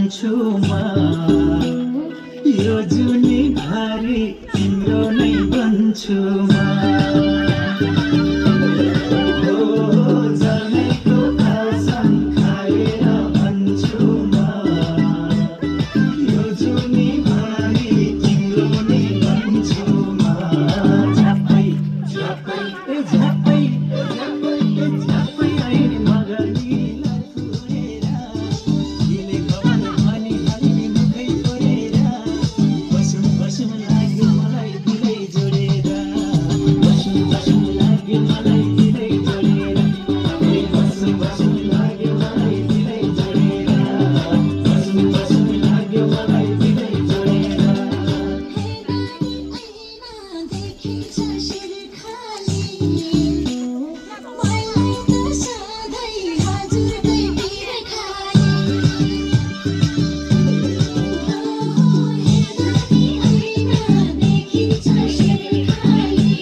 भन्छु म यो जुनी भारी तिम्रो नै भन्छु म जमेको कसम खाएर भन्छु म यो जुनी भारी तिम्रो नै भन्छु म झ्याप्पै झ्याप्पै झ्याप्पै झ्याप्पै झ्याप्पै आइने मगनीलाई पुरेर दिले खबर भनी मुखै छोडेर बसौँ लाग्यो मलाई दिलै जोडेर बसौँ लाग्यो मलाई दिलै जोडेर बसौँ लाग्यो मलाई दिलै जोडेर बसौँ लाग्यो मलाई दिलै जोडेर देखिन्छ शिर खाली मलाई त सधैँ हजुरकै भिर खाली देखिन्छ शिर खाली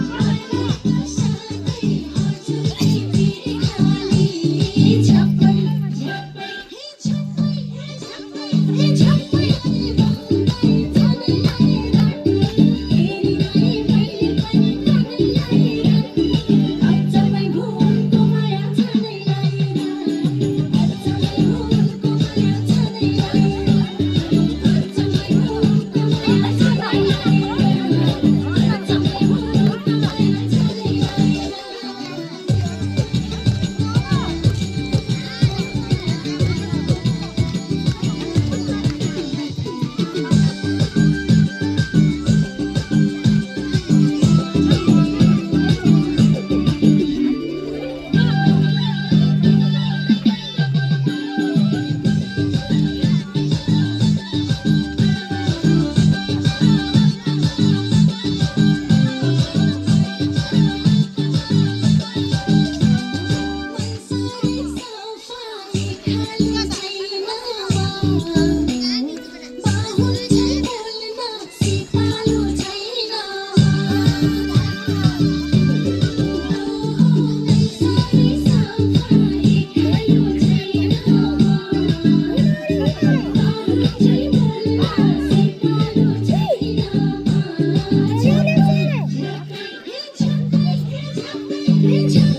मलाई त सधैँ हजुरकै भिर खाली झप्पै झप्पै झप्पै झप्पै झप्पै भन्दै जाने लाएर हेरिरहे मैले पनि कानै लाएर अचम्मै भुवनको माया छानै लाएर अचम्मै भुवनको माया छानै लाएर अचम्मै भुवनको माया छानै लाएर अचम्मै भुवनको माया छानै मनसरी सफाई खाली छैन बाहुन झै बोल्न सिपालु छैन मनसरी सफाई खाली छैन बाहुन झै बोल्न सिपालु छैन झप्पै झप्पै झप्पै